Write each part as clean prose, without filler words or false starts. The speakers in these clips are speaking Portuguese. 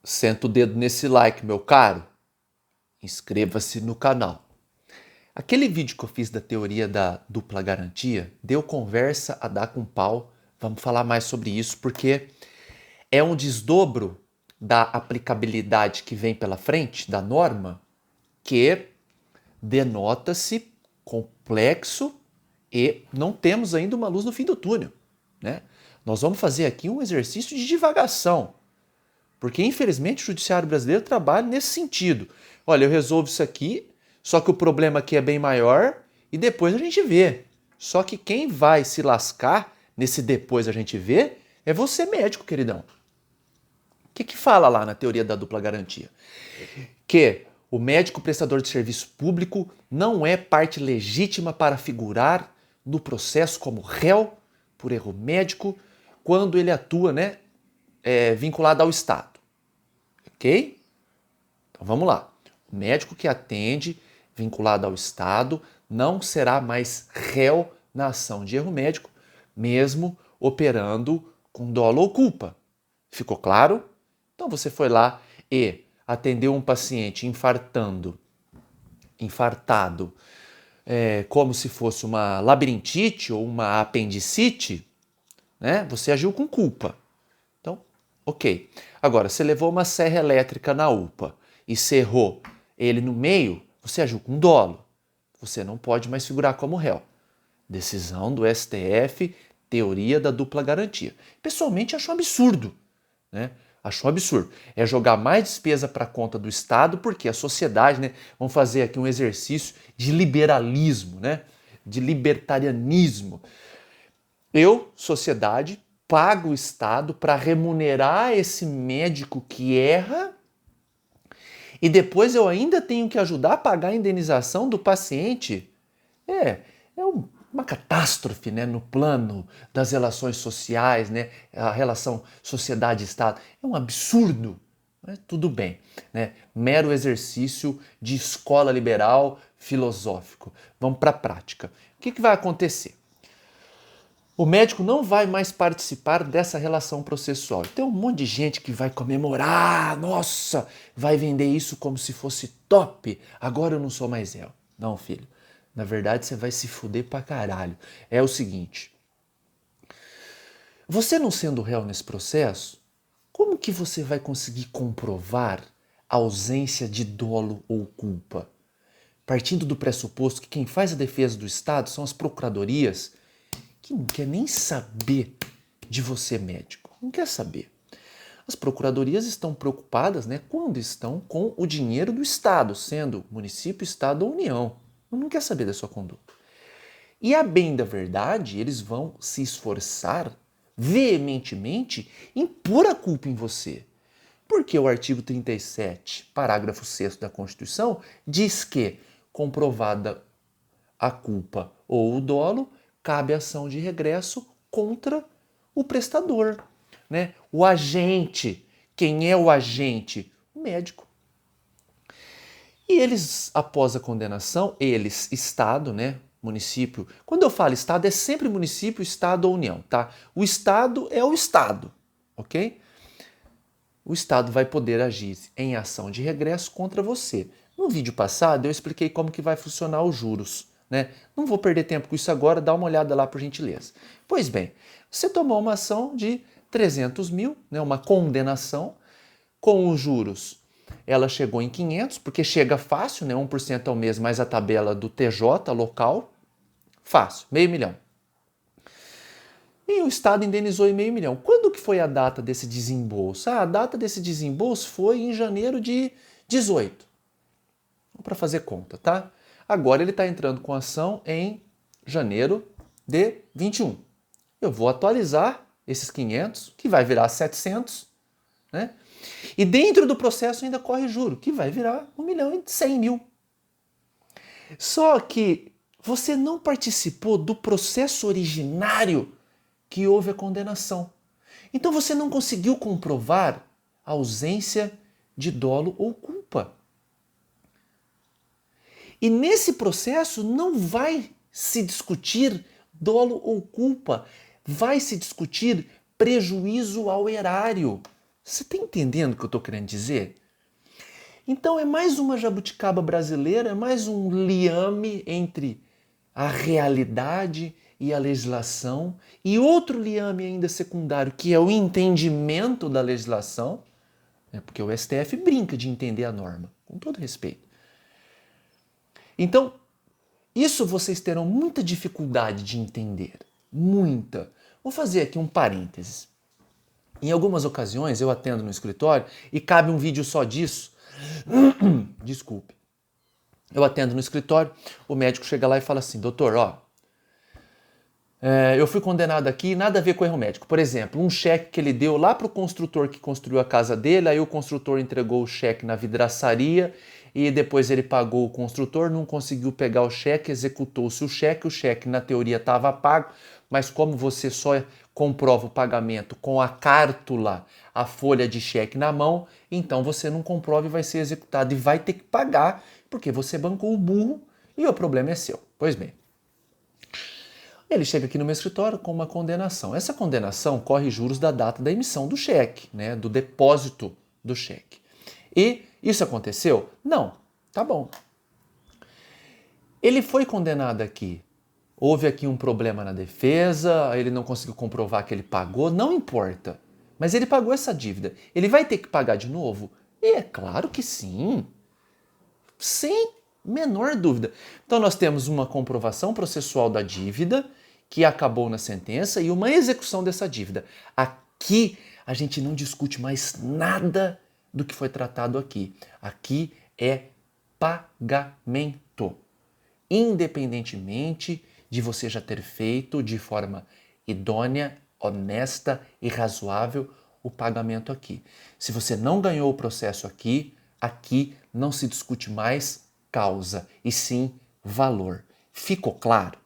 Senta o dedo nesse like, meu caro. Inscreva-se no canal. Aquele vídeo que eu fiz da teoria da dupla garantia deu conversa a dar com pau. Vamos falar mais sobre isso porque é um desdobro da aplicabilidade que vem pela frente, da norma, que denota-se complexo e não temos ainda uma luz no fim do túnel, né? Nós vamos fazer aqui um exercício de divagação, porque infelizmente o judiciário brasileiro trabalha nesse sentido. Olha, eu resolvo isso aqui, só que o problema aqui é bem maior e depois a gente vê. Só que quem vai se lascar nesse depois a gente vê é você, médico, queridão. O que fala lá na teoria da dupla garantia? Que o médico prestador de serviço público não é parte legítima para figurar no processo como réu por erro médico quando ele atua, vinculado ao Estado. Ok? Então vamos lá. O médico que atende vinculado ao Estado não será mais réu na ação de erro médico, mesmo operando com dolo ou culpa. Ficou claro? Então você foi lá e atendeu um paciente infartado, como se fosse uma labirintite ou uma apendicite, né? Você agiu com culpa. Então, ok. Agora, você levou uma serra elétrica na UPA e cerrou ele no meio, você agiu com dolo. Você não pode mais figurar como réu. Decisão do STF, teoria da dupla garantia. Pessoalmente, acho um absurdo, né? Acho um absurdo. É jogar mais despesa para a conta do Estado, porque a sociedade, né? Vamos fazer aqui um exercício de liberalismo, né? De libertarianismo. Eu, sociedade, pago o Estado para remunerar esse médico que erra e depois eu ainda tenho que ajudar a pagar a indenização do paciente. É uma catástrofe, né, no plano das relações sociais, né, a relação sociedade-Estado. É um absurdo. Né? Tudo bem, né? Mero exercício de escola liberal filosófico. Vamos para a prática. O que vai acontecer? O médico não vai mais participar dessa relação processual. Tem um monte de gente que vai comemorar, nossa, vai vender isso como se fosse top. Agora eu não sou mais réu. Não, filho. Na verdade, você vai se fuder pra caralho. É o seguinte. Você não sendo réu nesse processo, como que você vai conseguir comprovar a ausência de dolo ou culpa? Partindo do pressuposto que quem faz a defesa do Estado são as procuradorias, que não quer nem saber de você, médico. Não quer saber. As procuradorias estão preocupadas, né, quando estão com o dinheiro do Estado, sendo município, Estado ou União. Não quer saber da sua conduta. E a bem da verdade, eles vão se esforçar veementemente em pôr a culpa em você. Porque o artigo 37, parágrafo 6º da Constituição, diz que, comprovada a culpa ou o dolo, cabe ação de regresso contra o prestador, né? O agente. Quem é o agente? O médico. E eles, após a condenação, eles, Estado, né? Município. Quando eu falo Estado, é sempre município, Estado ou União, tá? O Estado é o Estado, ok? O Estado vai poder agir em ação de regresso contra você. No vídeo passado, eu expliquei como que vai funcionar os juros, né? Não vou perder tempo com isso agora, dá uma olhada lá por gentileza. Pois bem, você tomou uma ação de 300 mil, né, uma condenação, com os juros. Ela chegou em 500, porque chega fácil, né, 1% ao mês mais a tabela do TJ local, fácil, R$500 mil. E o Estado indenizou em R$500 mil. Quando que foi a data desse desembolso? A data desse desembolso foi em janeiro de 18. Para fazer conta, tá? Agora ele está entrando com ação em janeiro de 21. Eu vou atualizar esses 500, que vai virar 700, né? E dentro do processo ainda corre juro, que vai virar 1.100.000. Só que você não participou do processo originário que houve a condenação. Então você não conseguiu comprovar a ausência de dolo ou culpa. E nesse processo não vai se discutir dolo ou culpa, vai se discutir prejuízo ao erário. Você está entendendo o que eu estou querendo dizer? Então é mais uma jabuticaba brasileira, é mais um liame entre a realidade e a legislação, e outro liame ainda secundário, que é o entendimento da legislação, né? Porque o STF brinca de entender a norma, com todo respeito. Então, isso vocês terão muita dificuldade de entender, muita. Vou fazer aqui um parênteses. Em algumas ocasiões eu atendo no escritório e cabe um vídeo só disso. Desculpe. Eu atendo no escritório, o médico chega lá e fala assim, doutor, eu fui condenado aqui, nada a ver com erro médico. Por exemplo, um cheque que ele deu lá para o construtor que construiu a casa dele, aí o construtor entregou o cheque na vidraçaria e depois ele pagou o construtor, não conseguiu pegar o cheque, executou-se o cheque na teoria estava pago, mas como você só comprova o pagamento com a cártula, a folha de cheque na mão, então você não comprova e vai ser executado e vai ter que pagar, porque você bancou o burro e o problema é seu. Pois bem. Ele chega aqui no meu escritório com uma condenação. Essa condenação corre juros da data da emissão do cheque, né, do depósito do cheque. E isso aconteceu? Não. Tá bom. Ele foi condenado aqui. Houve aqui um problema na defesa, ele não conseguiu comprovar que ele pagou, não importa. Mas ele pagou essa dívida. Ele vai ter que pagar de novo? E é claro que sim. Sem menor dúvida. Então nós temos uma comprovação processual da dívida que acabou na sentença e uma execução dessa dívida. Aqui a gente não discute mais nada do que foi tratado aqui. Aqui é pagamento. Independentemente de você já ter feito de forma idônea, honesta e razoável o pagamento aqui. Se você não ganhou o processo aqui não se discute mais causa, e sim valor. Ficou claro?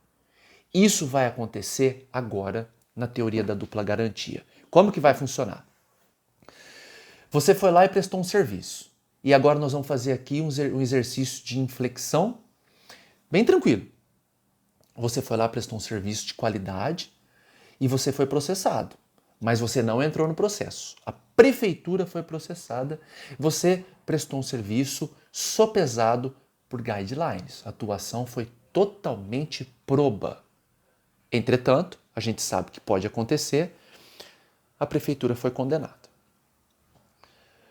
Isso vai acontecer agora na teoria da dupla garantia. Como que vai funcionar? Você foi lá e prestou um serviço. E agora nós vamos fazer aqui um exercício de inflexão bem tranquilo. Você foi lá, prestou um serviço de qualidade e você foi processado. Mas você não entrou no processo. A prefeitura foi processada, você prestou um serviço sopesado por guidelines. A atuação foi totalmente proba. Entretanto, a gente sabe que pode acontecer, a prefeitura foi condenada.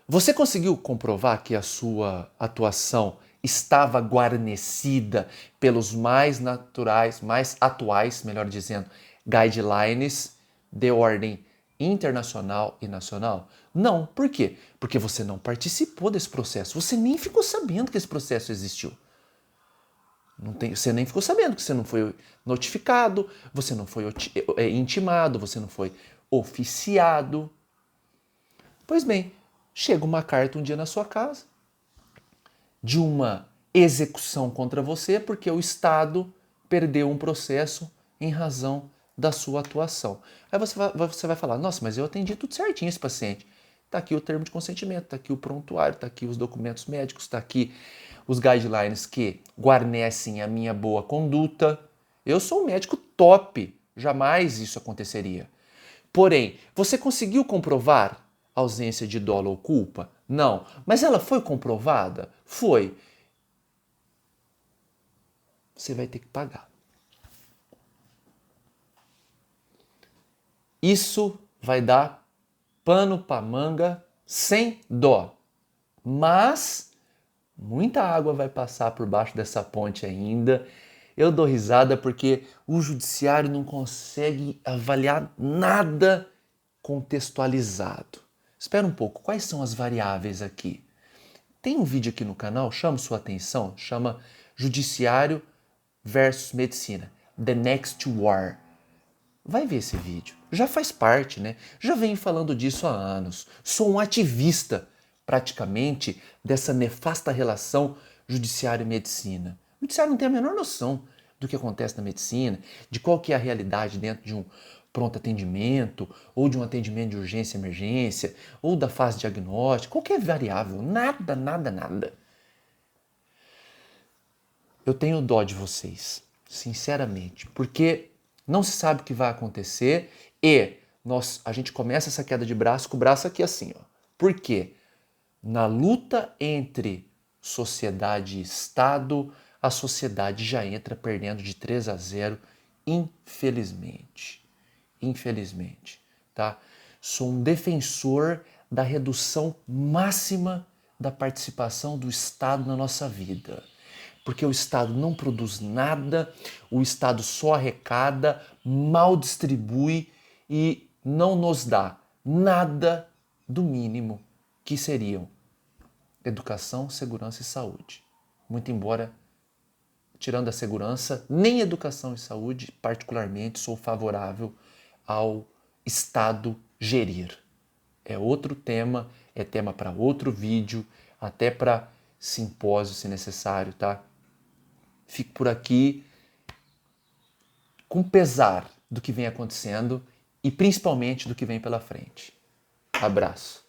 Você conseguiu comprovar que a sua atuação estava guarnecida pelos mais naturais, mais atuais, melhor dizendo, guidelines de ordem internacional e nacional? Não. Por quê? Porque você não participou desse processo. Você nem ficou sabendo que esse processo existiu. Você nem ficou sabendo que você não foi notificado, você não foi intimado, você não foi oficiado. Pois bem, chega uma carta um dia na sua casa de uma execução contra você porque o Estado perdeu um processo em razão da sua atuação. Aí você vai falar, nossa, mas eu atendi tudo certinho esse paciente. Está aqui o termo de consentimento, está aqui o prontuário, está aqui os documentos médicos, está aqui os guidelines que guarnecem a minha boa conduta. Eu sou um médico top, jamais isso aconteceria. Porém, você conseguiu comprovar a ausência de dolo ou culpa? Não. Mas ela foi comprovada? Foi. Você vai ter que pagar. Isso vai dar pano para manga sem dó. Mas muita água vai passar por baixo dessa ponte ainda. Eu dou risada porque o judiciário não consegue avaliar nada contextualizado. Espera um pouco, quais são as variáveis aqui? Tem um vídeo aqui no canal, chama sua atenção, chama Judiciário versus Medicina, The Next War. Vai ver esse vídeo. Já faz parte, né? Já venho falando disso há anos. Sou um ativista, praticamente, dessa nefasta relação judiciário e medicina. O judiciário não tem a menor noção do que acontece na medicina, de qual que é a realidade dentro de um pronto atendimento, ou de um atendimento de urgência e emergência, ou da fase diagnóstica, qualquer variável. Nada, nada, nada. Eu tenho dó de vocês, sinceramente, porque não se sabe o que vai acontecer e a gente começa essa queda de braço com o braço aqui assim, ó. Por quê? Na luta entre sociedade e Estado, a sociedade já entra perdendo de 3-0, infelizmente. Infelizmente, tá? Sou um defensor da redução máxima da participação do Estado na nossa vida. Porque o Estado não produz nada, o Estado só arrecada, mal distribui e não nos dá nada do mínimo que seriam educação, segurança e saúde. Muito embora, tirando a segurança, nem educação e saúde, particularmente, sou favorável ao Estado gerir. É outro tema, é tema para outro vídeo, até para simpósio, se necessário, tá? Fico por aqui com pesar do que vem acontecendo e principalmente do que vem pela frente. Abraço.